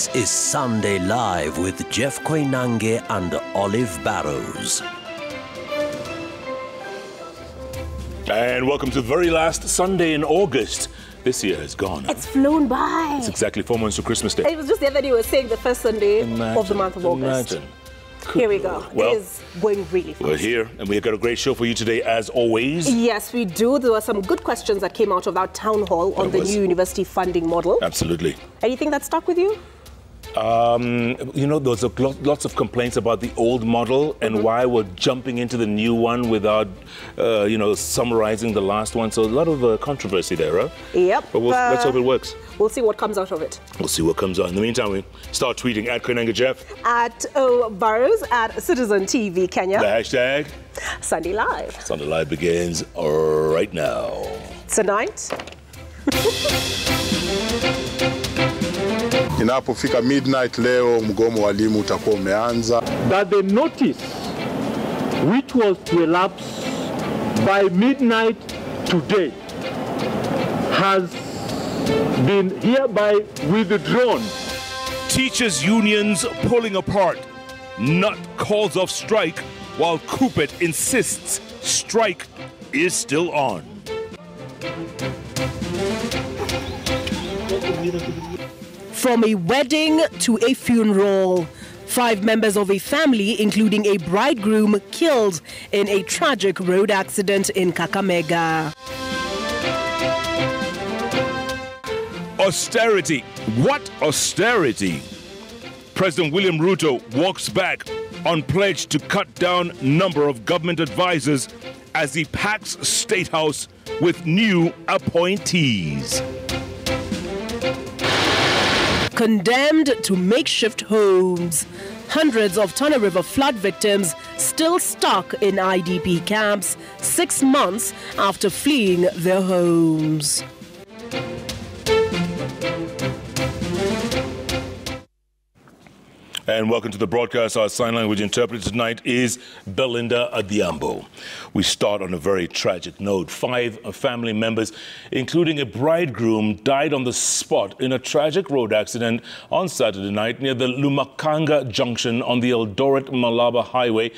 This is Sunday Live with Jeff Koinange and Olive Barrows. And welcome to the very last Sunday in August. This year has gone. It's flown by. It's exactly 4 months to Christmas Day. It was just the other day you were saying the first Sunday of the month of August. Imagine. Here we go. Well, it is going really fast. We're here, and we've got a great show for you today, as always. Yes, we do. There were some good questions that came out of our town hall on the new university funding model. Absolutely. Anything that stuck with you? You know, there's lots of complaints about the old model and why we're jumping into the new one without, summarizing the last one. So a lot of controversy there, huh? Yep. But let's hope it works. We'll see what comes out of it. We'll see what comes out. In the meantime, we start tweeting at Koinange Jeff. At O Barrows, at Citizen TV Kenya. The hashtag Sunday Live. Sunday Live begins right now. Tonight. Inapofika midnight leo mgomo wa walimu utakuwa umeanza. That the notice which was to elapse by midnight today has been hereby withdrawn. Teachers' unions pulling apart. Nut calls off strike while Kupet insists strike is still on. From a wedding to a funeral, 5 members of a family, including a bridegroom, killed in a tragic road accident in Kakamega. Austerity. What austerity? President William Ruto walks back on pledge to cut down number of government advisors as he packs State House with new appointees. Condemned to makeshift homes. Hundreds of Tana River flood victims still stuck in IDP camps 6 months after fleeing their homes. And welcome to the broadcast. Our sign language interpreter tonight is Belinda Adhiambo. We start on a very tragic note. 5 family members, including a bridegroom, died on the spot in a tragic road accident on Saturday night near the Lumakanga junction on the Eldoret-Malaba Highway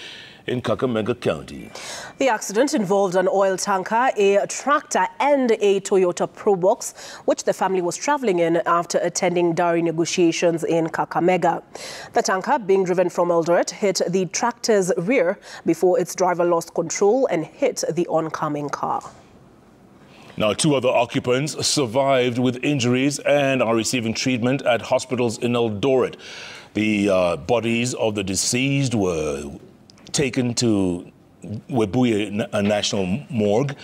in Kakamega County. The accident involved an oil tanker, a tractor and a Toyota Probox, which the family was traveling in after attending dowry negotiations in Kakamega. The tanker, being driven from Eldoret, hit the tractor's rear before its driver lost control and hit the oncoming car. Now, 2 other occupants survived with injuries and are receiving treatment at hospitals in Eldoret. The bodies of the deceased were taken to Webuye National Morgue,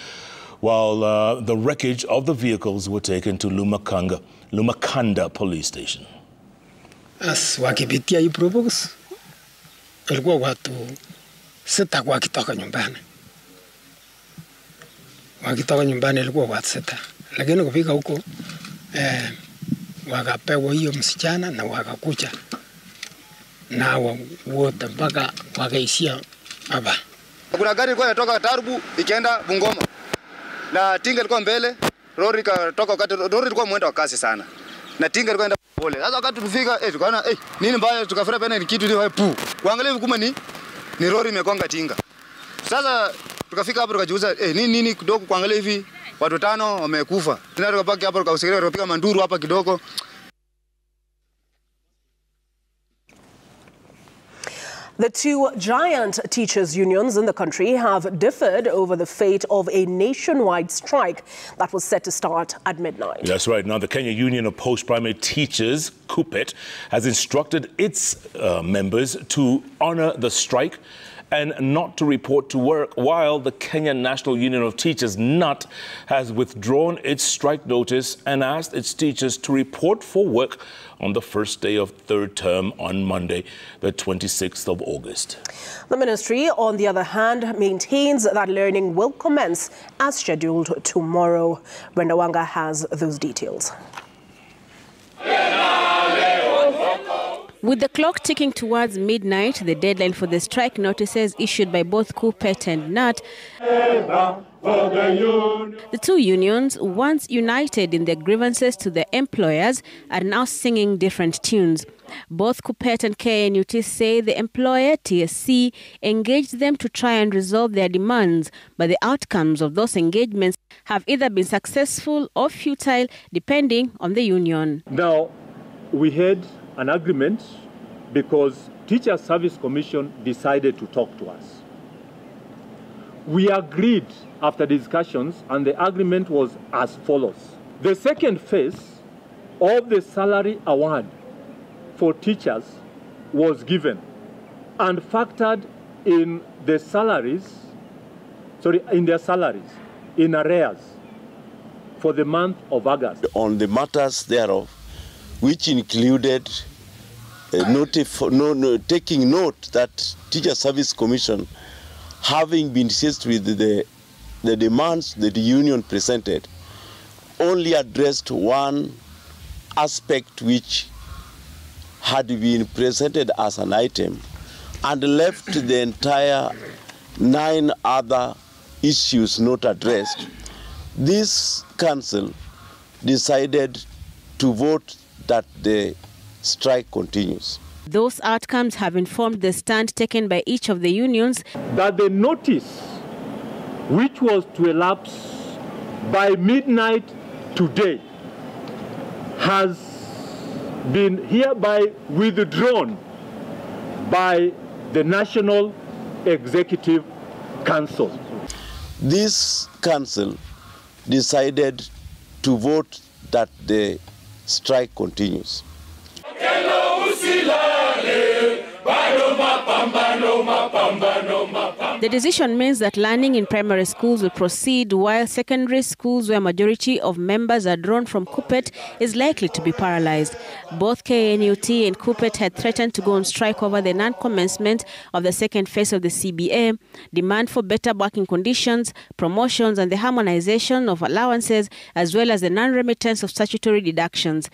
while the wreckage of the vehicles were taken to Lumakanda Police Station. As wakipitia hii Probox, walikuwa watu 6 wakitoka nyumbani. Wakitoka nyumbani walikuwa watu 6. Lakini kufika huko wakapewa hiyo msichana na wakakuja na wote mpaka wakaishia hapa. Kuna gari ilikuwa inatoka Tarubu ikienda Bungoma. Na tinga ilikuwa mbele, lori ikatoka wakati lori ilikuwa mwendo wa kasi sana. Na tinga ilikuwa inaenda pole. Sasa wakati tulifika tukaona nini mbaya, tukafura pena ni kitu ndio pu. Kuangalia hivi kuma ni lori imekonga tinga. Sasa tukafika hapo tukajiuliza nini kidogo, kuangalia hivi watu 5 wamekufa. Tena tukabaki hapo tukausikia tukapiga manduru hapa kidogo. The 2 giant teachers' unions in the country have differed over the fate of a nationwide strike that was set to start at midnight. That's right. Now, the Kenya Union of Post-Primary Teachers, KUPPET, has instructed its members to honor the strike and not to report to work, while the Kenya National Union of Teachers, NUT, has withdrawn its strike notice and asked its teachers to report for work on the first day of 3rd term on Monday, the 26th of August. The ministry, on the other hand, maintains that learning will commence as scheduled tomorrow. Brenda Wanga has those details. With the clock ticking towards midnight, the deadline for the strike notices issued by both KUPPET and NAT, the two unions, once united in their grievances to the employers, are now singing different tunes. Both KUPPET and KNUT say the employer, TSC, engaged them to try and resolve their demands, but the outcomes of those engagements have either been successful or futile, depending on the union. Now, we had an agreement because Teacher Service Commission decided to talk to us. We agreed after discussions, and the agreement was as follows. The second phase of the salary award for teachers was given and factored in their salaries, in arrears for the month of August. On the matters thereof, which included taking note that Teacher Service Commission, having been seized with the demands that the union presented, only addressed one aspect which had been presented as an item and left the entire 9 other issues not addressed. This council decided to vote that the strike continues. Those outcomes have informed the stand taken by each of the unions that the notice, which was to elapse by midnight today, has been hereby withdrawn by the National Executive Council. This council decided to vote that the strike continues. The decision means that learning in primary schools will proceed, while secondary schools, where a majority of members are drawn from KUPPET, is likely to be paralyzed. Both KNUT and KUPPET had threatened to go on strike over the non-commencement of the second phase of the CBA, demand for better working conditions, promotions, and the harmonization of allowances, as well as the non-remittance of statutory deductions.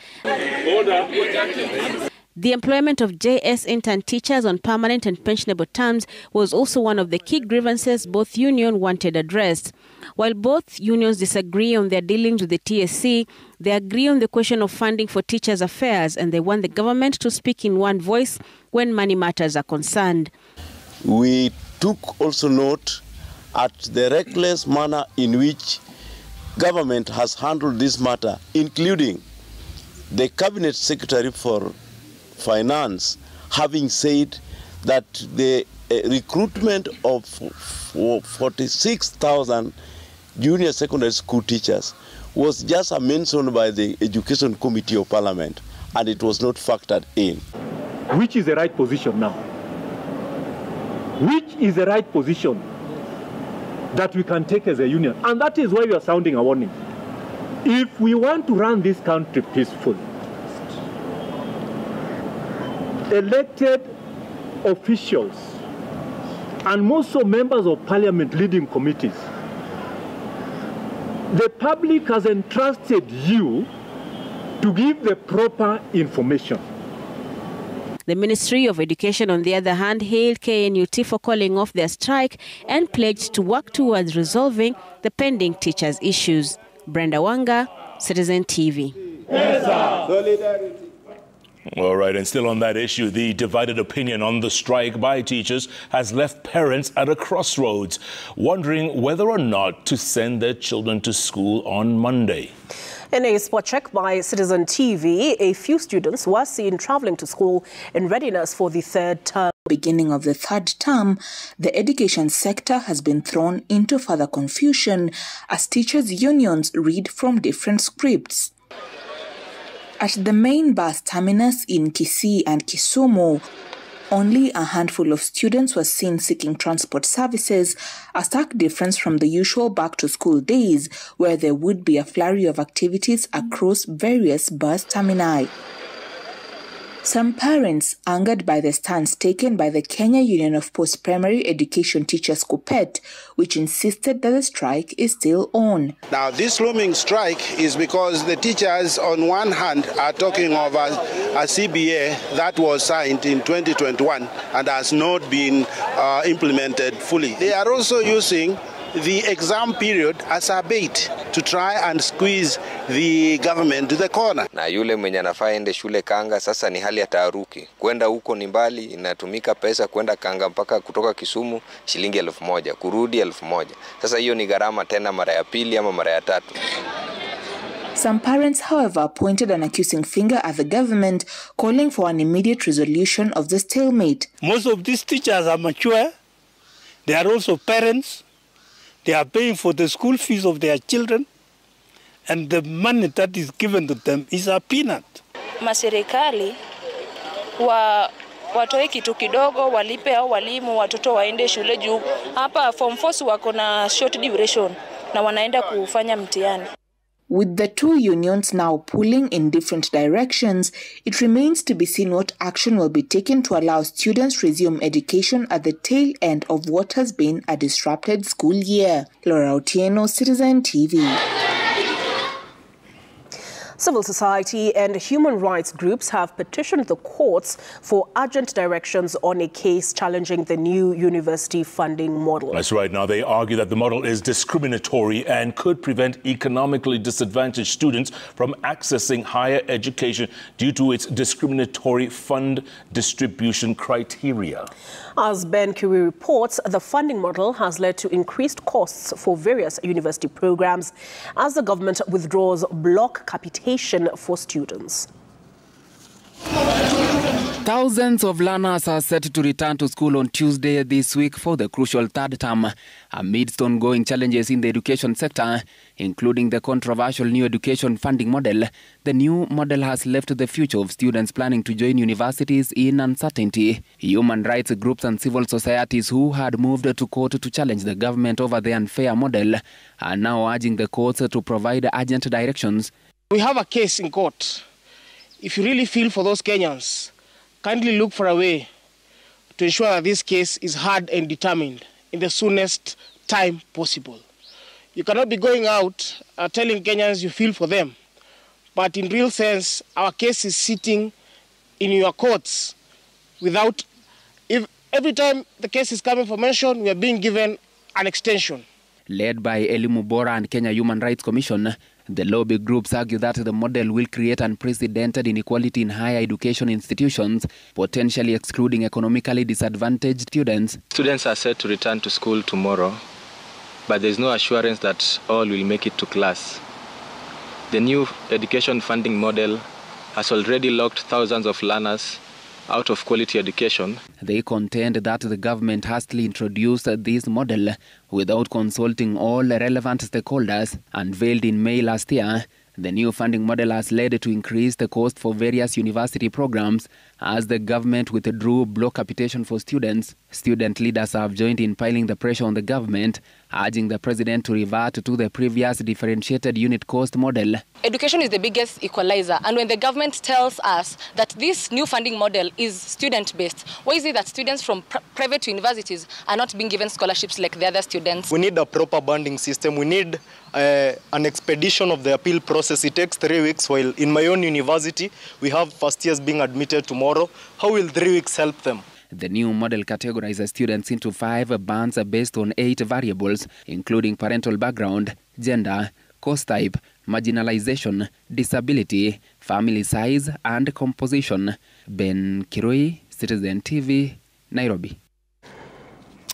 The employment of JS intern teachers on permanent and pensionable terms was also one of the key grievances both unions wanted addressed. While both unions disagree on their dealings with the TSC, they agree on the question of funding for teachers' affairs, and they want the government to speak in one voice when money matters are concerned. We took also note at the reckless manner in which government has handled this matter, including the Cabinet Secretary for Finance having said that the recruitment of 46,000 junior secondary school teachers was just mentioned by the Education Committee of Parliament, and it was not factored in. Which is the right position now? Which is the right position that we can take as a union? And that is why we are sounding a warning. If we want to run this country peacefully, elected officials and more so members of parliament leading committees, the public has entrusted you to give the proper information. The Ministry of Education, on the other hand, hailed KNUT for calling off their strike and pledged to work towards resolving the pending teachers' issues. Brenda Wanga, Citizen TV. Solidarity. All right, and still on that issue, the divided opinion on the strike by teachers has left parents at a crossroads, wondering whether or not to send their children to school on Monday. In a spot check by Citizen TV, a few students were seen traveling to school in readiness for the third term. Beginning of the third term, the education sector has been thrown into further confusion as teachers' unions read from different scripts. At the main bus terminus in Kisii and Kisumu, only a handful of students were seen seeking transport services, a stark difference from the usual back-to-school days where there would be a flurry of activities across various bus termini. Some parents, angered by the stance taken by the Kenya Union of Post-Primary Education Teachers CUPET, which insisted that the strike is still on. Now, this looming strike is because the teachers, on one hand, are talking of a CBA that was signed in 2021 and has not been implemented fully. They are also using the exam period as a bait to try and squeeze the government to the corner. Na yule mwenye anafaa ende shule Kanga sasa ni hali ya taharuki. Kwenda huko ni mbali, inatumika pesa kwenda Kanga mpaka kutoka Kisumu shilingi 1,000, kurudi 1,000. Sasa hiyo ni gharama tena mara ya pili ama mara ya tatu. Some parents, however, pointed an accusing finger at the government, calling for an immediate resolution of the stalemate. Most of these teachers are mature. They are also parents. They are paying for the school fees of their children, and the money that is given to them is a peanut. Maserikali watoe kitu kidogo walipe au walimu watoto waende shule juu hapa form 4 wako na short duration na wanaenda kufanya mtihani. With the two unions now pulling in different directions, it remains to be seen what action will be taken to allow students resume education at the tail end of what has been a disrupted school year. Laura Otieno, Citizen TV. Civil society and human rights groups have petitioned the courts for urgent directions on a case challenging the new university funding model. That's right. Now, they argue that the model is discriminatory and could prevent economically disadvantaged students from accessing higher education due to its discriminatory fund distribution criteria. As Ben Kiri reports, the funding model has led to increased costs for various university programs as the government withdraws block capitation for students. Thousands of learners are set to return to school on Tuesday this week for the crucial third term, amidst ongoing challenges in the education sector, including the controversial new education funding model. The new model has left the future of students planning to join universities in uncertainty. Human rights groups and civil societies who had moved to court to challenge the government over the unfair model are now urging the courts to provide urgent directions. We have a case in court. If you really feel for those Kenyans, kindly look for a way to ensure that this case is heard and determined in the soonest time possible. You cannot be going out telling Kenyans you feel for them, but in real sense, our case is sitting in your courts without, if every time the case is coming for mention, we are being given an extension. Led by Elimu Bora and Kenya Human Rights Commission, the lobby groups argue that the model will create unprecedented inequality in higher education institutions, potentially excluding economically disadvantaged students. Students are set to return to school tomorrow, but there is no assurance that all will make it to class. The new education funding model has already locked thousands of learners out of quality education. They contend that the government hastily introduced this model without consulting all relevant stakeholders. Unveiled in May last year, the new funding model has led to increase the cost for various university programs as the government withdrew block capitation for students. Student leaders have joined in piling the pressure on the government, urging the president to revert to the previous differentiated unit cost model. Education is the biggest equalizer, and when the government tells us that this new funding model is student-based, why is it that students from private universities are not being given scholarships like the other students? We need a proper banding system. We need an expedition of the appeal process. It takes 3 weeks, while in my own university, we have first years being admitted tomorrow. How will 3 weeks help them? The new model categorizes students into 5 bands based on 8 variables, including parental background, gender, course type, marginalization, disability, family size, and composition. Ben Kirui, Citizen TV, Nairobi.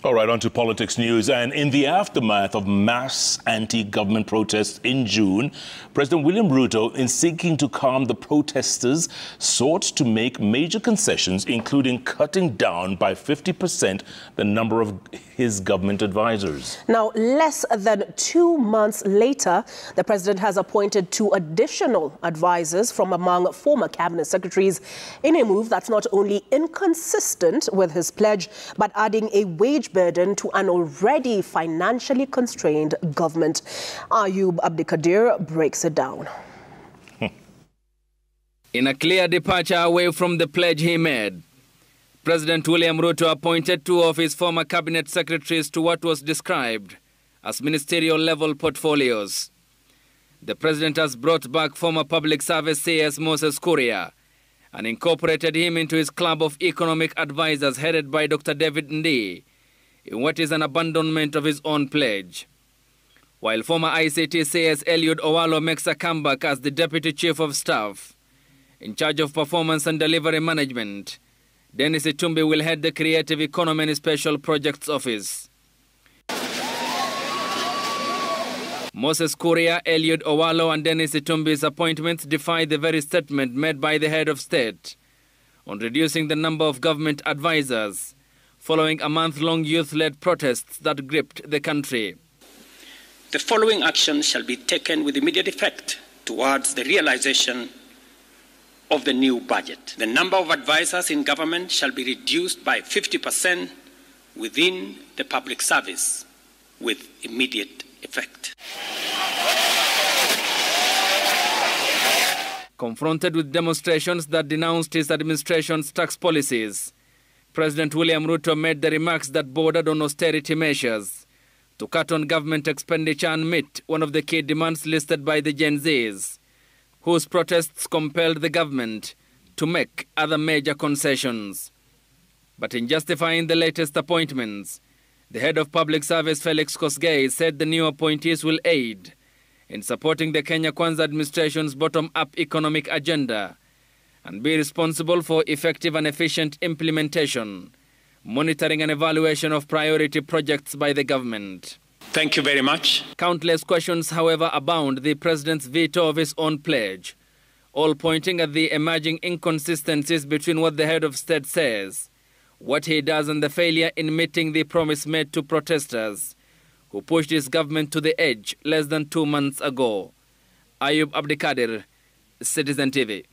All right, on to politics news. And in the aftermath of mass anti-government protests in June, President William Ruto, in seeking to calm the protesters, sought to make major concessions, including cutting down by 50% the number of his government advisors. Now, less than 2 months later, the president has appointed 2 additional advisors from among former cabinet secretaries in a move that's not only inconsistent with his pledge, but adding a wage burden to an already financially constrained government. Ayub Abdikadir breaks it down. In a clear departure away from the pledge he made, President William Ruto appointed 2 of his former cabinet secretaries to what was described as ministerial-level portfolios. The president has brought back former public service CS Moses Kuria and incorporated him into his club of economic advisors headed by Dr. David Ndii in what is an abandonment of his own pledge. While former ICT CS Eliud Owalo makes a comeback as the Deputy Chief of Staff in charge of performance and delivery management, Dennis Itumbi will head the Creative Economy and Special Projects Office. Moses Kuria, Eliud Owalo and Dennis Itumbi's appointments defy the very statement made by the head of state on reducing the number of government advisors following a month-long youth-led protests that gripped the country. The following actions shall be taken with immediate effect towards the realization of the new budget. The number of advisors in government shall be reduced by 50% within the public service with immediate effect. Confronted with demonstrations that denounced his administration's tax policies, President William Ruto made the remarks that bordered on austerity measures to cut on government expenditure and meet one of the key demands listed by the Gen Zs, whose protests compelled the government to make other major concessions. But in justifying the latest appointments, the head of public service, Felix Kosgei, said the new appointees will aid in supporting the Kenya Kwanza administration's bottom-up economic agenda and be responsible for effective and efficient implementation, monitoring and evaluation of priority projects by the government. Thank you very much. Countless questions, however, abound the president's veto of his own pledge, all pointing at the emerging inconsistencies between what the head of state says, what he does, and the failure in meeting the promise made to protesters who pushed his government to the edge less than 2 months ago. Ayub Abdikadir, Citizen TV.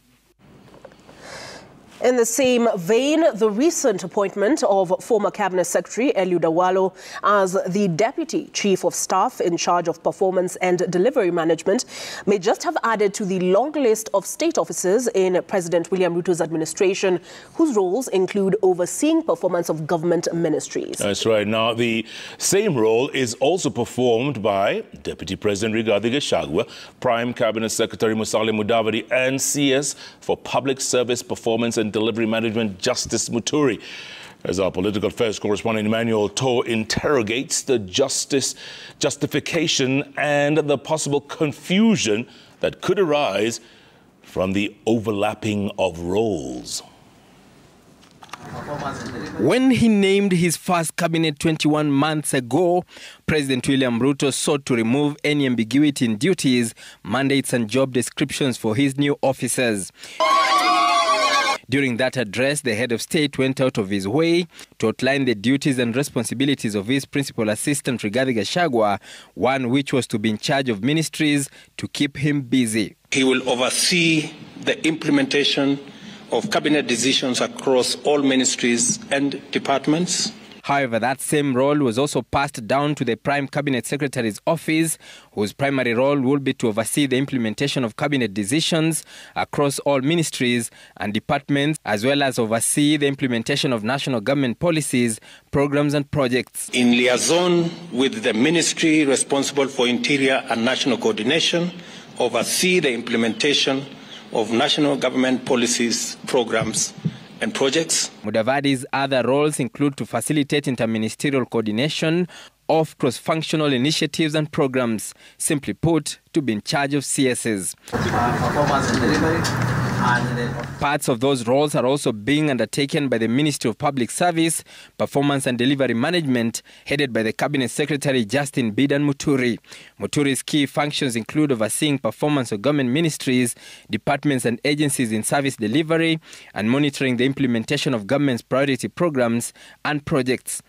In the same vein, the recent appointment of former Cabinet Secretary Eliud Owalo as the Deputy Chief of Staff in charge of performance and delivery management may just have added to the long list of state officers in President William Ruto's administration, whose roles include overseeing performance of government ministries. That's right. Now, the same role is also performed by Deputy President Rigathi Gachagua, Prime Cabinet Secretary Musalia Mudavadi, and CS for Public Service Performance and Delivery Management Justice Muturi. As our political affairs correspondent Emmanuel Toh interrogates the justification and the possible confusion that could arise from the overlapping of roles. When he named his first cabinet 21 months ago, President William Ruto sought to remove any ambiguity in duties, mandates and job descriptions for his new officers. During that address, the head of state went out of his way to outline the duties and responsibilities of his principal assistant, Rigathi Gachagua, one which was to be in charge of ministries to keep him busy. He will oversee the implementation of cabinet decisions across all ministries and departments. However, that same role was also passed down to the Prime Cabinet Secretary's office, whose primary role will be to oversee the implementation of cabinet decisions across all ministries and departments, as well as oversee the implementation of national government policies, programs and projects. In liaison with the ministry responsible for interior and national coordination, oversee the implementation of national government policies, programs and projects. Mudavadi's other roles include to facilitate interministerial coordination of cross-functional initiatives and programs, simply put, to be in charge of CSs. Performance and delivery. Parts of those roles are also being undertaken by the Ministry of Public Service, Performance and Delivery Management, headed by the Cabinet Secretary Justin Bidan Muturi. Muturi's key functions include overseeing performance of government ministries, departments and agencies in service delivery, and monitoring the implementation of government's priority programs and projects.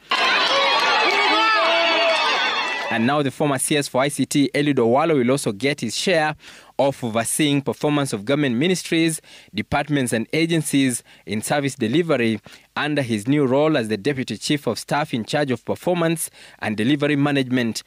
And now the former CS for ICT, Eliud Owalo, will also get his share of overseeing performance of government ministries, departments and agencies in service delivery under his new role as the Deputy Chief of Staff in charge of performance and delivery management.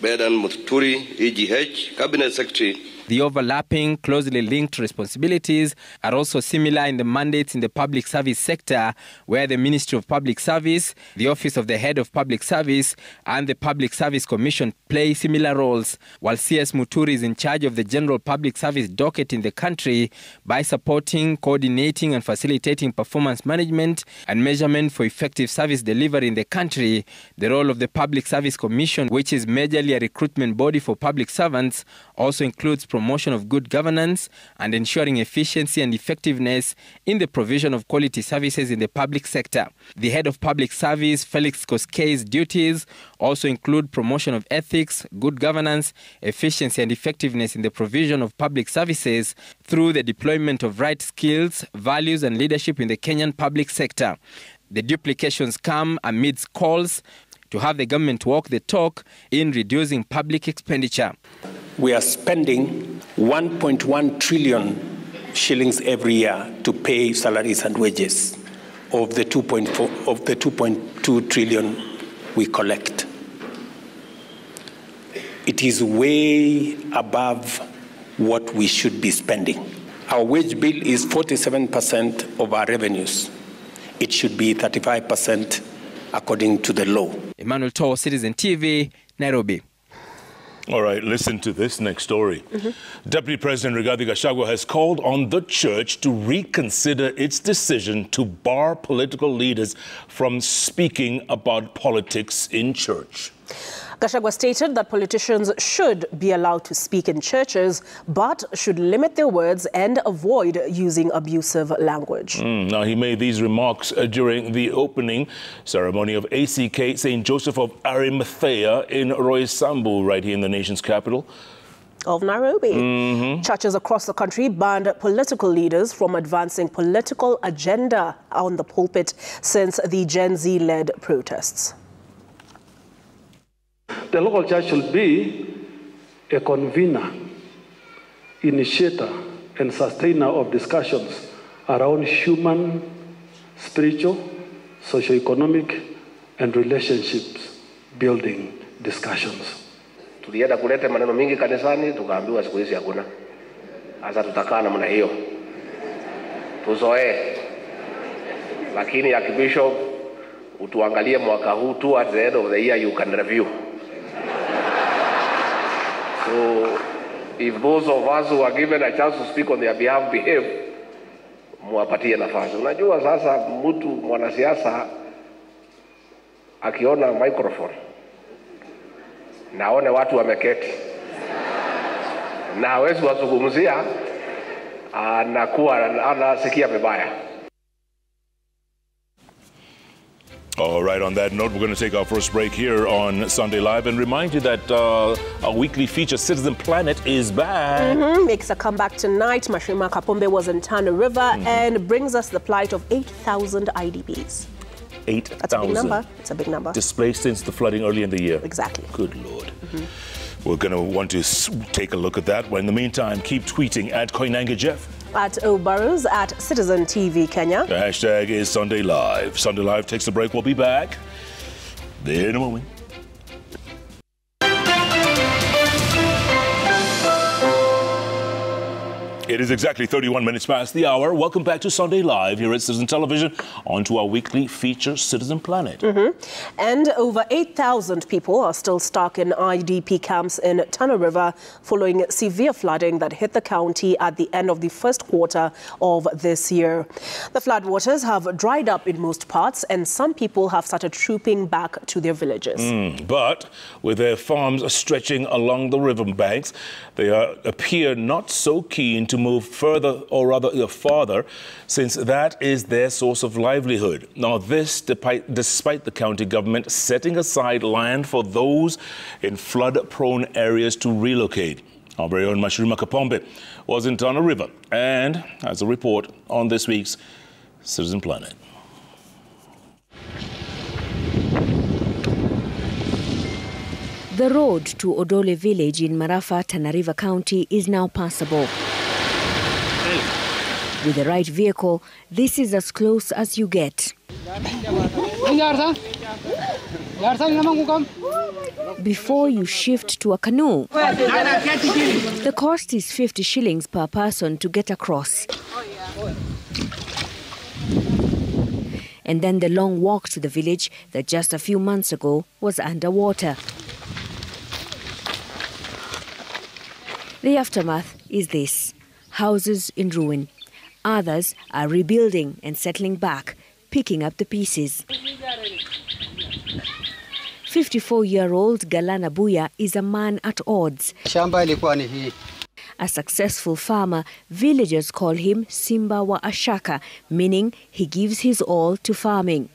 Bedan Muturi, EGH, Cabinet Secretary. The overlapping, closely linked responsibilities are also similar in the mandates in the public service sector, where the Ministry of Public Service, the Office of the Head of Public Service, and the Public Service Commission play similar roles, while CS Muturi is in charge of the general public service docket in the country by supporting, coordinating, and facilitating performance management and measurement for effective service delivery in the country. The role of the Public Service Commission, which is majorly a recruitment body for public servants, also includes promotion of good governance and ensuring efficiency and effectiveness in the provision of quality services in the public sector. The Head of Public Service, Felix Koskei's duties also include promotion of ethics, good governance, efficiency and effectiveness in the provision of public services through the deployment of right skills, values and leadership in the Kenyan public sector. The duplications come amidst calls to have the government walk the talk in reducing public expenditure. We are spending 1.1 trillion shillings every year to pay salaries and wages of the 2.2 trillion we collect. It is way above what we should be spending. Our wage bill is 47% of our revenues. It should be 35% according to the law. Emmanuel Toh, Citizen TV, Nairobi. All right, listen to this next story. Deputy President Rigathi Gachagua has called on the church to reconsider its decision to bar political leaders from speaking about politics in church. Gachagua stated that politicians should be allowed to speak in churches, but should limit their words and avoid using abusive language. Now, he made these remarks during the opening ceremony of ACK St. Joseph of Arimathea in Roysambu, right here in the nation's capital of Nairobi. Churches across the country banned political leaders from advancing political agenda on the pulpit since the Gen Z-led protests. The local church should be a convener, initiator, and sustainer of discussions around human, spiritual, socio-economic, and relationships building discussions. Tulienda kuleta maneno mingi kanisani, tukaambiwa siku hizi hakuna. Sasa tutakaa namna hiyo. Tuzoee. Lakini ya kibishop, utuangalie mwaka huu tu, at the end of the year you can review. So, if those of us who are given a chance to speak on their behalf behave, muwapatie nafasi. Unajua sasa mtu mwanasiasa akiona microphone, naone watu wameketi, na hawezi wazungumzia, anasikia vibaya. All right, on that note, we're going to take our first break here on Sunday Live and remind you that our weekly feature, Citizen Planet, is back. Makes a comeback tonight. Mashirima Kapombe was in Tana River and brings us the plight of 8,000 IDPs. 8,000. That's a big number. It's a big number. Displaced since the flooding early in the year. Exactly. Good Lord. We're going to want to take a look at that. But in the meantime, keep tweeting at Koinange Jeff. At O'Burrows, at Citizen TV Kenya. The hashtag is Sunday Live. Sunday Live takes a break. We'll be back in a moment. It is exactly 31 minutes past the hour. Welcome back to Sunday Live here at Citizen Television. On to our weekly feature, Citizen Planet. And over 8,000 people are still stuck in IDP camps in Tana River following severe flooding that hit the county at the end of the first quarter of this year. The floodwaters have dried up in most parts and some people have started trooping back to their villages. But with their farms stretching along the riverbanks, they appear not so keen to move further, or rather farther, since that is their source of livelihood. Now this despite the county government setting aside land for those in flood-prone areas to relocate. Our very own Mashirima Kapombe was in Tana River and has a report on this week's Citizen Planet. The road to Odole village in Marafa, Tana River County is now passable. With the right vehicle, this is as close as you get. Before you shift to a canoe, the cost is 50 shillings per person to get across. And then the long walk to the village that just a few months ago was underwater. The aftermath is this: houses in ruin. Others are rebuilding and settling back, picking up the pieces. 54-year-old Galana Buya is a man at odds. A successful farmer, villagers call him Simba wa Ashaka, meaning he gives his all to farming.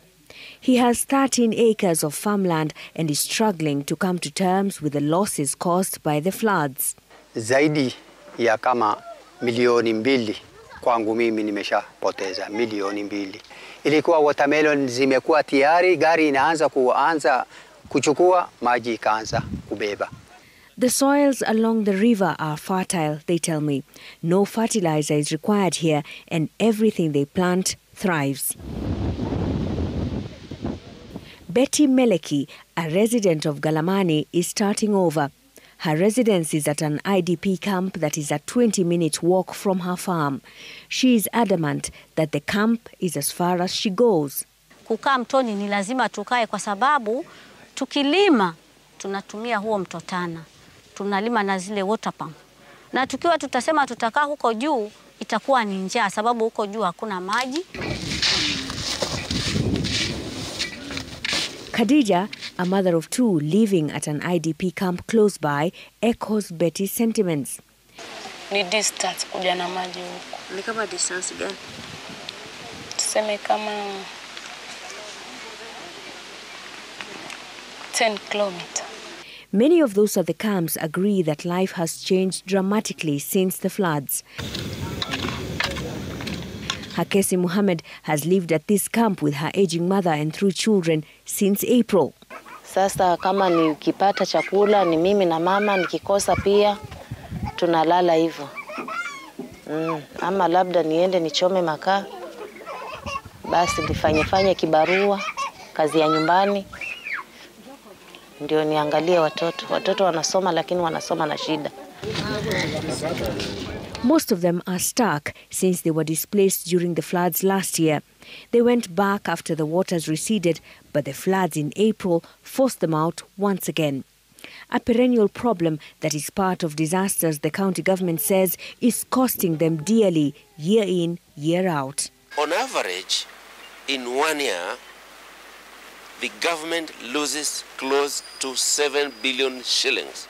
He has 13 acres of farmland and is struggling to come to terms with the losses caused by the floods. Zaidi ya kama milioni mbili kwangu mimi nimeshapoteza milioni mbili. Ilikuwa watermelon zimekuwa tayari, gari inaanza kuchukua, maji ikaanza kubeba. The soils along the river are fertile, they tell me. No fertilizer is required here and everything they plant thrives. Betty Meleki, a resident of Galamani, is starting over. Her residence is at an IDP camp that is a 20-minute walk from her farm. She is adamant that the camp is as far as she goes. Kukaa mtoni ni lazima tukae kwa sababu tukilima tunatumia huo mto Tana. Tunalima na zile water pump. Na tukiwa tutasema tutakaa huko juu itakuwa ni njaa sababu huko juu hakuna maji. Khadija, a mother of two living at an IDP camp close by, echoes Betty's sentiments. Ni distance kuja na maji huko. Ni kama distance gani? Tuseme kama 10 kilometers. Many of those at the camps agree that life has changed dramatically since the floods. Hakesi Muhammad has lived at this camp with her aging mother and 3 children since April. Sasa kama nikipata chakula ni mimi na mama, nikikosa pia tunalala hivyo. Ama labda niende nichome makaa. Basi nifanye kibarua, kazi ya nyumbani. Ndio niangalie watoto. Watoto wanasoma lakini wanasoma na shida. Most of them are stuck since they were displaced during the floods last year. They went back after the waters receded, but the floods in April forced them out once again. A perennial problem that is part of disasters the county government says is costing them dearly year in, year out. On average, in 1 year, the government loses close to 7 billion shillings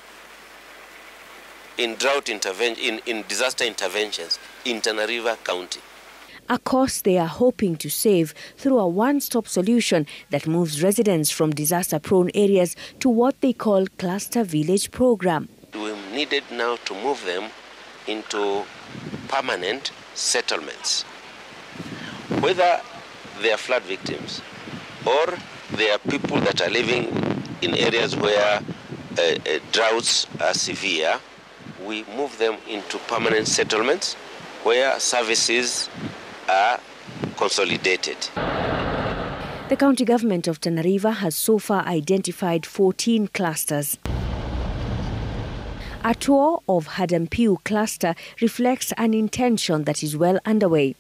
in in disaster interventions in Tana River County. A cost they are hoping to save through a one-stop solution that moves residents from disaster-prone areas to what they call Cluster Village Program. We needed now to move them into permanent settlements. Whether they are flood victims or they are people that are living in areas where droughts are severe, we move them into permanent settlements where services are consolidated. The county government of Tana River has so far identified 14 clusters. A tour of Hadampiu cluster reflects an intention that is well underway.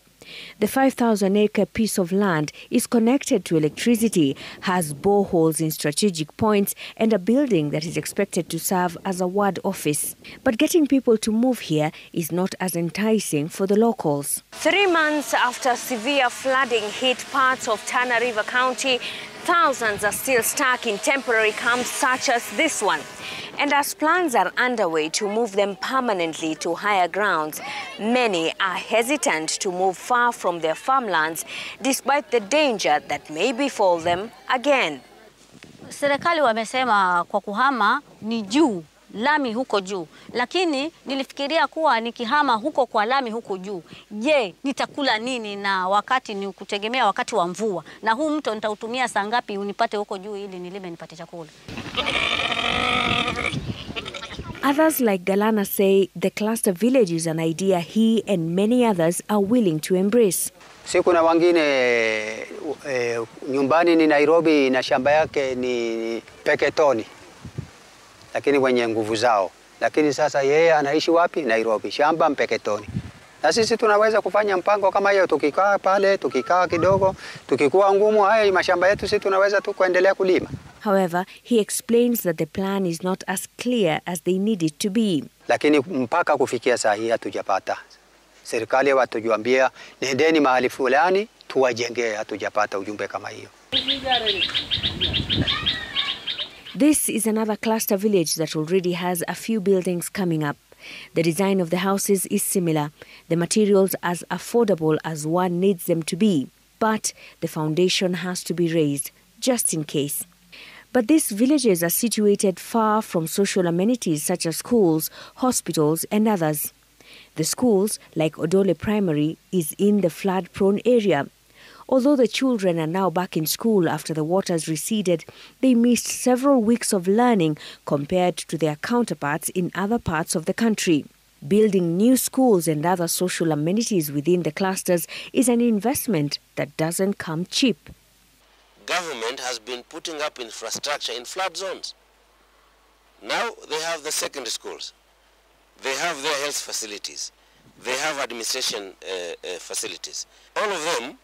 The 5,000-acre piece of land is connected to electricity, has boreholes in strategic points, and a building that is expected to serve as a ward office. But getting people to move here is not as enticing for the locals. 3 months after severe flooding hit parts of Tana River County, thousands are still stuck in temporary camps such as this one. And as plans are underway to move them permanently to higher grounds, many are hesitant to move far from their farmlands despite the danger that may befall them again. Serikali wamesema kwa kuhama ni juu, lami huko juu. Lakini nilifikiria kuwa nikihama huko kwa lami huko juu, je, nitakula nini na wakati ni kutegemea wakati wa mvua. Na huu mto nitautumia saa ngapi unipate huko juu ili nilime nipate chakula. Others like Galana say the cluster village is an idea he and many others are willing to embrace. Si kuna wengine nyumbani ni Nairobi na shamba yake ni Peketoni, lakini wenye nguvu zao. Lakini sasa yeye anaishi wapi? Nairobi, shamba Mpeketoni. Na sisi tunaweza kufanya mpango kama hiyo, tukikaa pale, tukikaa kidogo, tukikuwa ngumu haya mashamba yetu sisi tunaweza tu kuendelea kulima. However, he explains that the plan is not as clear as they need it to be. Lakini mpaka kufikia saa hii hatujapata. Serikali watujuambia nendeni mahali fulani tuwajengee, hatujapata ujumbe kama hiyo. This is another cluster village that already has a few buildings coming up. The design of the houses is similar, the materials as affordable as one needs them to be, but the foundation has to be raised, just in case. But these villages are situated far from social amenities such as schools, hospitals and others. The schools, like Odole Primary, is in the flood-prone area. Although the children are now back in school after the waters receded, they missed several weeks of learning compared to their counterparts in other parts of the country. Building new schools and other social amenities within the clusters is an investment that doesn't come cheap. Government has been putting up infrastructure in flood zones. Now they have the secondary schools. They have their health facilities. They have administration facilities. All of them,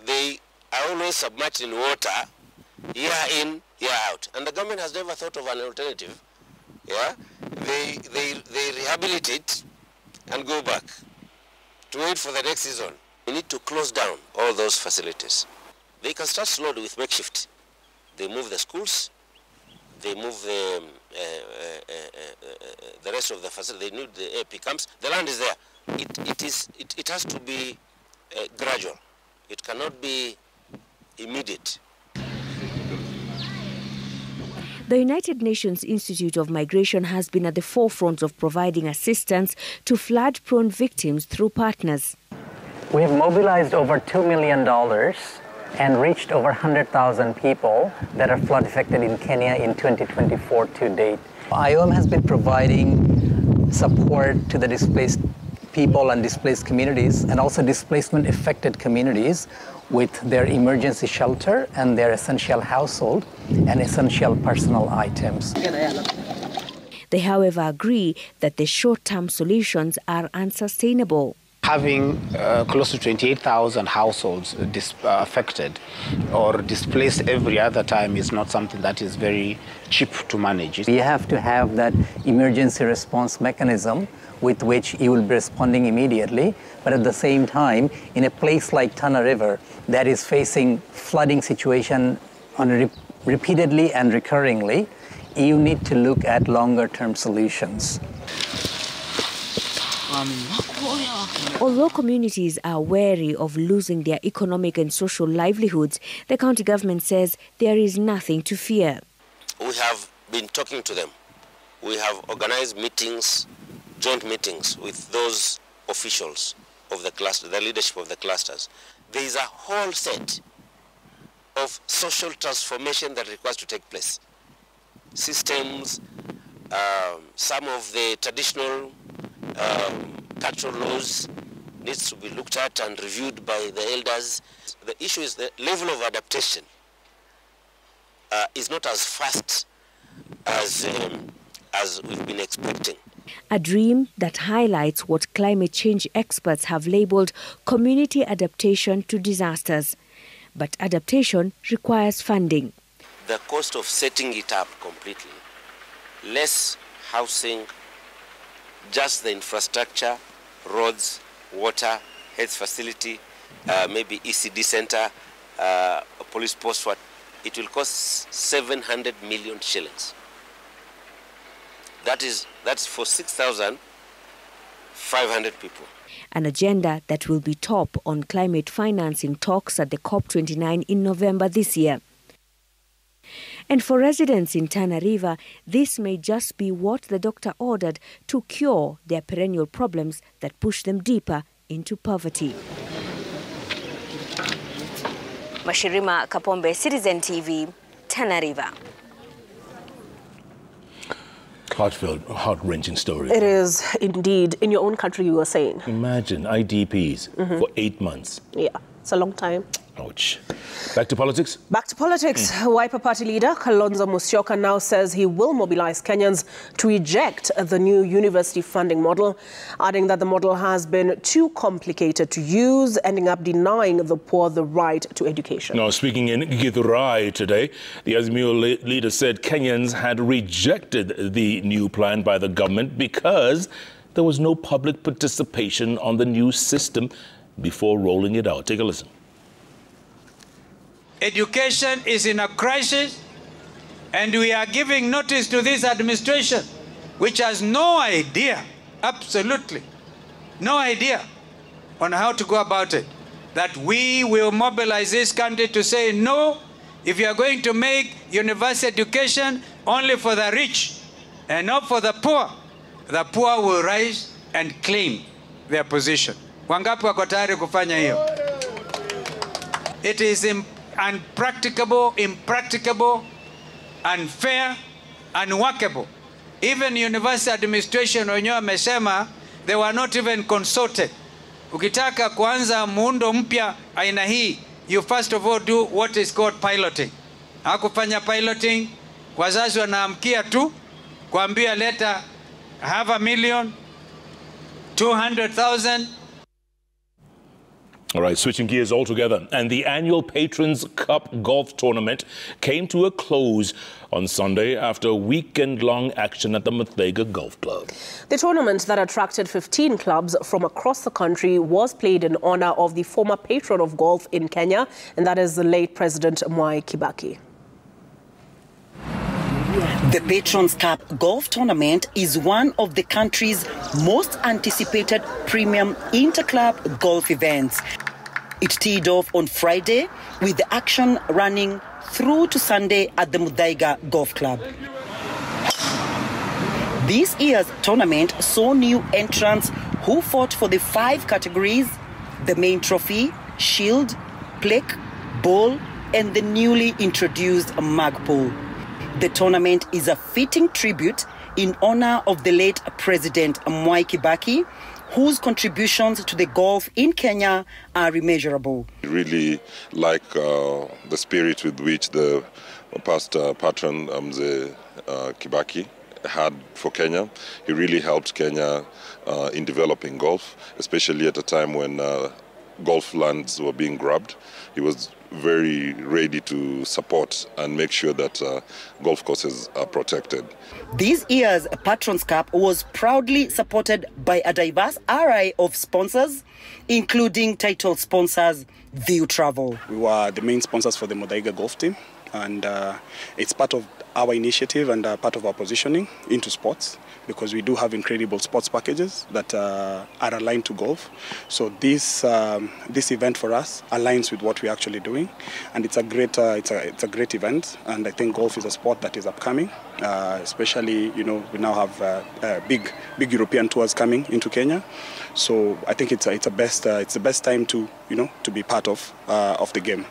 they are always submerged in water, year in, year out. And the government has never thought of an alternative. Yeah? They rehabilitate and go back to wait for the next season. We need to close down all those facilities. They can start slowly with makeshift. They move the schools, they move the rest of the facility. They need the AP camps. The land is there. It has to be gradual. It cannot be immediate. The United Nations Institute of Migration has been at the forefront of providing assistance to flood-prone victims through partners. We have mobilized over $2 million and reached over 100,000 people that are flood affected in Kenya in 2024 to date. IOM has been providing support to the displaced people and displaced communities and also displacement affected communities with their emergency shelter and their essential household and essential personal items. They, however, agree that the short-term solutions are unsustainable. Having close to 28,000 households affected or displaced every other time is not something that is very cheap to manage. We have to have that emergency response mechanism with which you will be responding immediately, but at the same time, in a place like Tana River that is facing flooding situation repeatedly and recurringly, you need to look at longer-term solutions. Although communities are wary of losing their economic and social livelihoods, the county government says there is nothing to fear. We have been talking to them. We have organized meetings, joint meetings with those officials of the cluster, the leadership of the clusters. There is a whole set of social transformation that requires to take place. Systems, some of the traditional cultural laws needs to be looked at and reviewed by the elders. The issue is the level of adaptation is not as fast as we've been expecting. A dream that highlights what climate change experts have labeled community adaptation to disasters. But adaptation requires funding. The cost of setting it up completely, less housing, just the infrastructure, roads, water, health facility, maybe ECD center, a police post, it will cost 700 million shillings. That's for 6,500 people. An agenda that will be top on climate financing talks at the COP29 in November this year. And for residents in Tana River, this may just be what the doctor ordered to cure their perennial problems that push them deeper into poverty. Mashirima Kapombe, Citizen TV, Tana River. Heart-wrenching story. It is indeed. In your own country, you were saying. Imagine IDPs for 8 months. Yeah, it's a long time. Ouch. Back to politics? Back to politics. Wiper Party leader Kalonzo Musyoka now says he will mobilize Kenyans to reject the new university funding model, adding that the model has been too complicated to use, ending up denying the poor the right to education. Now, speaking in Githurai today, the Azimio leader said Kenyans had rejected the new plan by the government because there was no public participation on the new system before rolling it out. Take a listen. Education is in a crisis, and we are giving notice to this administration, which has no idea, absolutely no idea on how to go about it, that we will mobilize this country to say, no, if you are going to make university education only for the rich and not for the poor will rise and claim their position. Wangapi wako tayari kufanya hiyo? It is unpracticable, impracticable, unfair, unworkable. Even university administration wenyewe wamesema they were not even consulted. Ukitaka kuanza muundo mpya aina hii, you first of all do what is called piloting. Hakufanya piloting, wazazi wanaamkia tu kuambia leta 500,000, 200,000. All right, switching gears altogether. And the annual Patrons Cup golf tournament came to a close on Sunday after a weekend-long action at the Muthaiga Golf Club. The tournament that attracted 15 clubs from across the country was played in honor of the former patron of golf in Kenya, and that is the late President Mwai Kibaki. The Patrons Cup Golf Tournament is one of the country's most anticipated premium inter-club golf events. It teed off on Friday with the action running through to Sunday at the Muthaiga Golf Club. This year's tournament saw new entrants who fought for the 5 categories: the main trophy, shield, plaque, bowl, and the newly introduced Magpul. The tournament is a fitting tribute in honor of the late President Mwai Kibaki, whose contributions to the golf in Kenya are immeasurable. I really like the spirit with which the past patron Mzee Kibaki had for Kenya. He really helped Kenya in developing golf, especially at a time when golf lands were being grabbed. He was very ready to support and make sure that golf courses are protected. This year's Patrons Cup was proudly supported by a diverse array of sponsors, including title sponsors View Travel. We were the main sponsors for the Muthaiga golf team, and it's part of our initiative and part of our positioning into sports, because we do have incredible sports packages that are aligned to golf. So this event for us aligns with what we're actually doing, and it's a great event. And I think golf is a sport that is upcoming, especially we now have big European tours coming into Kenya. So I think it's the best time to to be part of the game.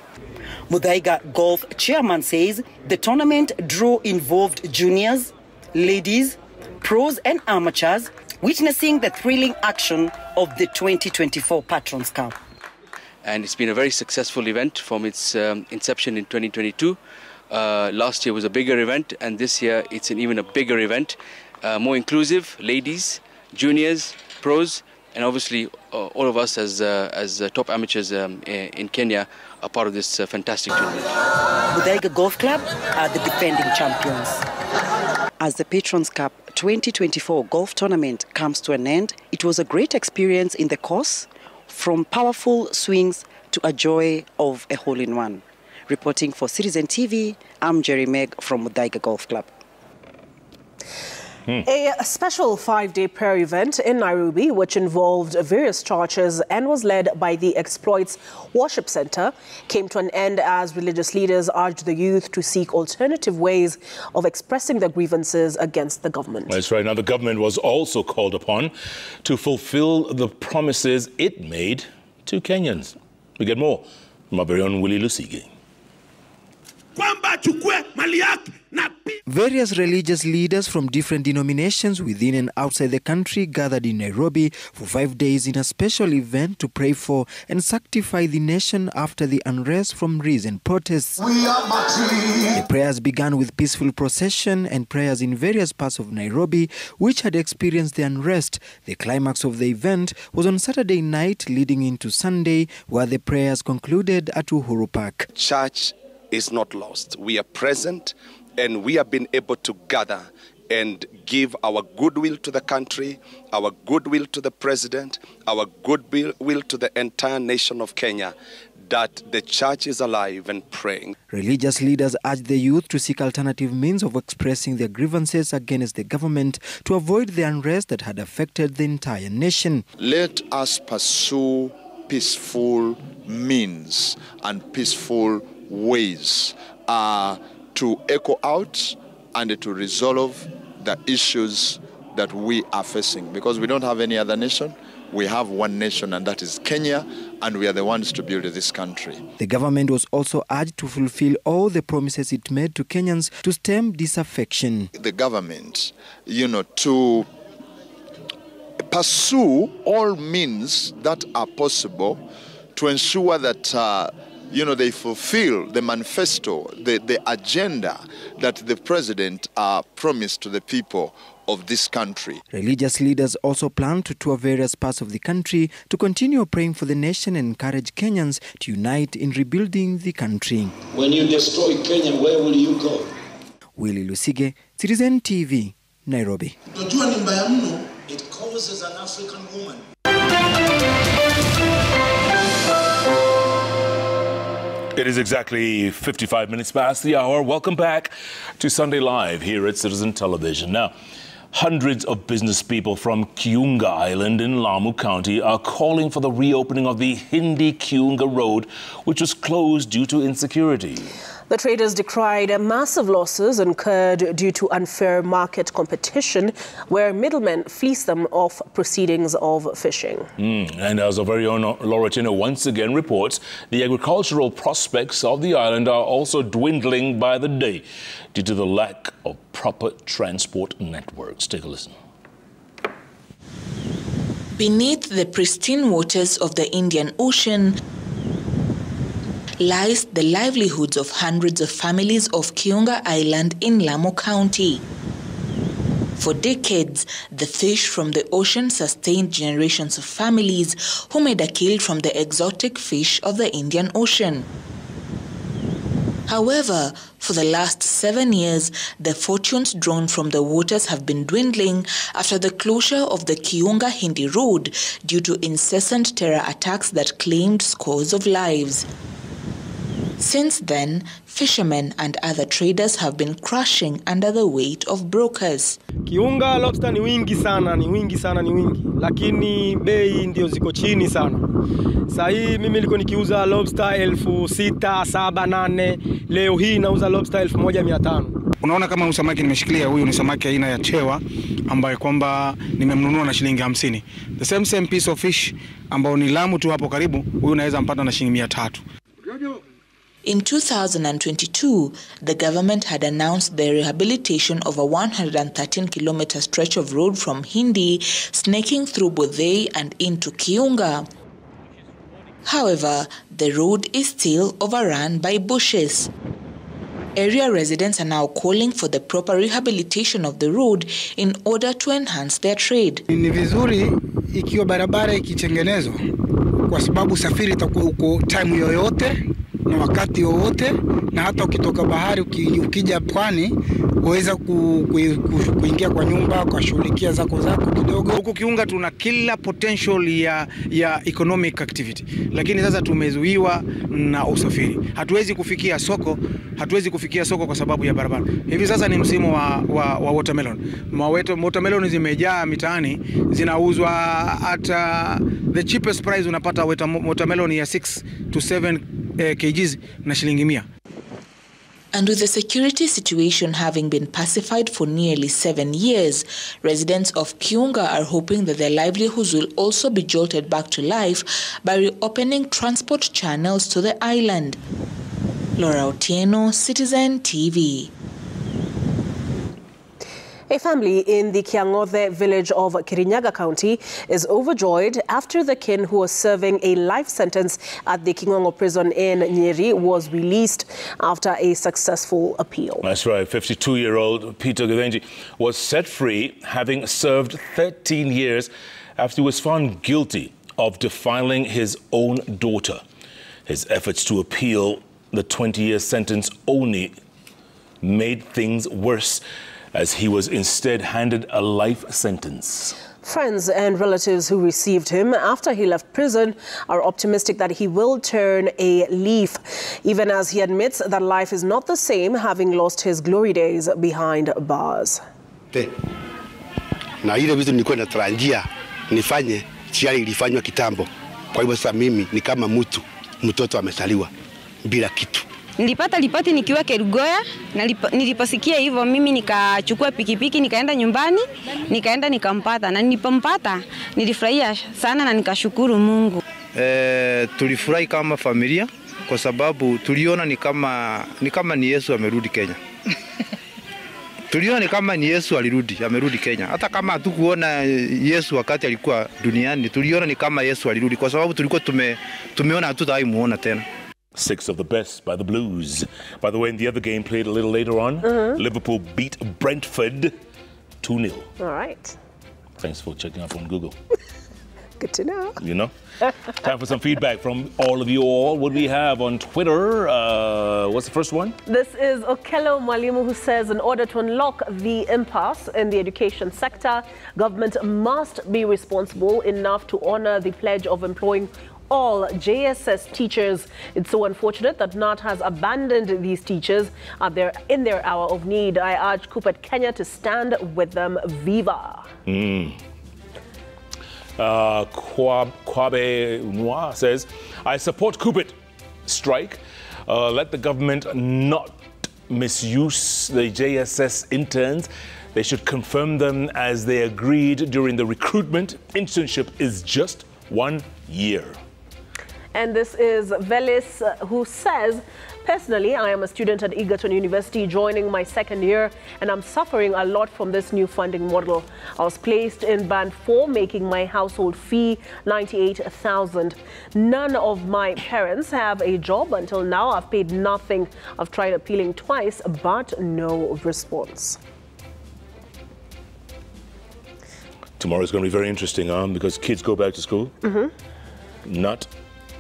Muthaiga Golf chairman says the tournament draw involved juniors, ladies, pros and amateurs, witnessing the thrilling action of the 2024 Patrons Cup. And it's been a very successful event from its inception in 2022. Last year was a bigger event, and this year it's even a bigger event, more inclusive, ladies, juniors, pros, and obviously all of us as top amateurs in Kenya are part of this fantastic tournament. Muthaiga Golf Club are the defending champions. As the Patrons Cup 2024 golf tournament comes to an end, it was a great experience in the course, from powerful swings to a joy of a hole-in-one. Reporting for Citizen TV, I'm Jerry Meg from Muthaiga Golf Club. A special 5-day prayer event in Nairobi, which involved various churches and was led by the Exploits Worship Center, came to an end as religious leaders urged the youth to seek alternative ways of expressing their grievances against the government. That's right. Now, the government was also called upon to fulfill the promises it made to Kenyans. We get more from our very own Willie Lusige. Various religious leaders from different denominations within and outside the country gathered in Nairobi for 5 days in a special event to pray for and sanctify the nation after the unrest from recent protests. The prayers began with peaceful procession and prayers in various parts of Nairobi, which had experienced the unrest. The climax of the event was on Saturday night leading into Sunday, where the prayers concluded at Uhuru Park. Church is not lost. We are present, and we have been able to gather and give our goodwill to the country, our goodwill to the president, our goodwill to the entire nation of Kenya, that the church is alive and praying. Religious leaders urged the youth to seek alternative means of expressing their grievances against the government to avoid the unrest that had affected the entire nation. Let us pursue peaceful means and peaceful ways to echo out and to resolve the issues that we are facing, because we don't have any other nation. We have one nation, and that is Kenya, and we are the ones to build this country. The government was also urged to fulfill all the promises it made to Kenyans to stem disaffection. The government, to pursue all means that are possible to ensure that they fulfill the manifesto, the agenda that the president promised to the people of this country. Religious leaders also plan to tour various parts of the country to continue praying for the nation and encourage Kenyans to unite in rebuilding the country. When you destroy Kenya, where will you go? Willie Lusige, Citizen TV, Nairobi. It causes an African woman. It is exactly 55 minutes past the hour. Welcome back to Sunday Live here at Citizen Television. Now, hundreds of business people from Kiunga Island in Lamu County are calling for the reopening of the Hindi-Kiunga Road, which was closed due to insecurity. The traders decried massive losses incurred due to unfair market competition, where middlemen fleece them of proceedings of fishing. And as our very own Laura Chino once again reports, the agricultural prospects of the island are also dwindling by the day due to the lack of proper transport networks. Take a listen. Beneath the pristine waters of the Indian Ocean lies the livelihoods of hundreds of families of Kiunga Island in Lamu County. For decades, the fish from the ocean sustained generations of families who made a kill from the exotic fish of the Indian Ocean. However, for the last 7 years, the fortunes drawn from the waters have been dwindling after the closure of the Kiunga Hindi Road due to incessant terror attacks that claimed scores of lives. Since then, fishermen and other traders have been crushing under the weight of brokers. Kiunga lobster ni wingi sana, lakini bei ndio ziko chini sana. Sasa hii mimi nilikuwa nikiuza lobster 6,000, 7,000, 8,000, leo hii nauza lobster 1,500. Unaona kama usamaki nimeshikilia, huyu ni samaki aina ya chewa ambaye kwamba nimemnunua na shilingi 50. The same piece of fish ambao ni Lamu tu hapo karibu, huyu naweza mpata na shilingi 300. In 2022, the government had announced the rehabilitation of a 113-kilometer stretch of road from Hindi, snaking through Bodhei and into Kiunga. However, the road is still overrun by bushes. Area residents are now calling for the proper rehabilitation of the road in order to enhance their trade. Ni vizuri ikiwa barabara ikitengenezwa, kwa sababu safari itakuwa uko time yoyote na wakati wowote, na hata ukitoka bahari ukija pwani uweza kuingia kwa nyumba kwa shughulikia zako kidogo. Huku Kiunga tuna kila potential ya economic activity, lakini sasa tumezuiwa na usafiri. Hatuwezi kufikia soko kwa sababu ya barabara. Hivi sasa ni msimu wa watermelon. Watermelon zimejaa mitaani, zinauzwa at the cheapest price. Unapata watermelon ya 6 to 7 kgs na shilingi 100. And with the security situation having been pacified for nearly 7 years, residents of Kiunga are hoping that their livelihoods will also be jolted back to life by reopening transport channels to the island. Laura Otieno, Citizen TV. A family in the Kiangothe village of Kirinyaga County is overjoyed after the kin who was serving a life sentence at the King'ong'o prison in Nyeri was released after a successful appeal. That's right. 52-year-old Peter Githinji was set free, having served 13 years after he was found guilty of defiling his own daughter. His efforts to appeal the 20-year sentence only made things worse, as he was instead handed a life sentence. Friends and relatives who received him after he left prison are optimistic that he will turn a leaf, even as he admits that life is not the same, having lost his glory days behind bars. Na ile vitu nilikuwa natarajia nifanye tayari ilifanywa kitambo. Kwa hivyo sasa mimi ni kama mtoto amezaliwa bila kitu. Nilipata ripoti nikiwa Kerugoya, na niliposikia hivyo mimi nikachukua pikipiki nikaenda nyumbani, nikaenda nikampata, na nilipompata nilifurahia sana na nikashukuru Mungu. Tulifurahi kama familia kwa sababu tuliona ni kama ni Yesu amerudi Kenya. Tuliona ni kama ni Yesu amerudi Kenya. Hata kama hatukuona Yesu wakati alikuwa duniani, tuliona ni kama Yesu alirudi kwa sababu tulikuwa tumeona hatutawahi muona tena. 6 of the best by the Blues. By the way, in the other game played a little later on, Liverpool beat Brentford 2-0. All right. Thanks for checking up on Google. Good to know. You know? Time for some feedback from all of you all. What do we have on Twitter? What's the first one? This is Okello Mwalimu, who says, in order to unlock the impasse in the education sector, government must be responsible enough to honor the pledge of employing all JSS teachers. It's so unfortunate that NAT has abandoned these teachers in their hour of need. I urge KUPPET Kenya to stand with them. Viva. Kwabe Noir says, I support KUPPET strike. Let the government not misuse the JSS interns. They should confirm them as they agreed during the recruitment. Internship is just 1 year. And this is Velis, who says, personally, I am a student at Egerton University joining my 2nd year, and I'm suffering a lot from this new funding model. I was placed in band 4, making my household fee 98,000. None of my parents have a job until now. I've paid nothing. I've tried appealing twice, but no response. Tomorrow is going to be very interesting, because kids go back to school. NAT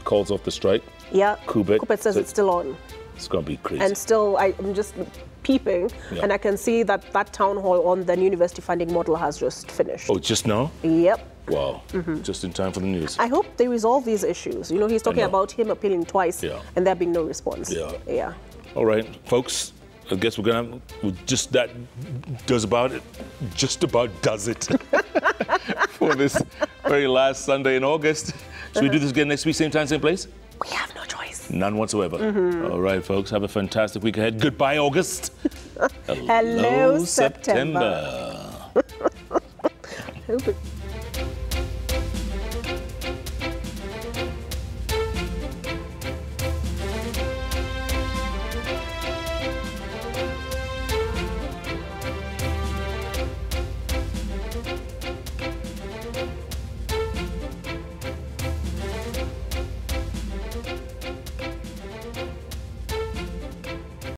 calls off the strike. Yeah, KUPPET says it's still on. It's going to be crazy. And still, I'm just peeping, and I can see that town hall on the university funding model has just finished. Oh, just now? Yep. Wow. Just in time for the news. I hope they resolve these issues. You know, he's talking about him appealing twice, and there being no response. Yeah. All right, folks. I guess we're gonna just about does it for this very last Sunday in August. Should we do this again next week, same time, same place? We have no choice. None whatsoever. All right, folks. Have a fantastic week ahead. Goodbye, August. Hello, September.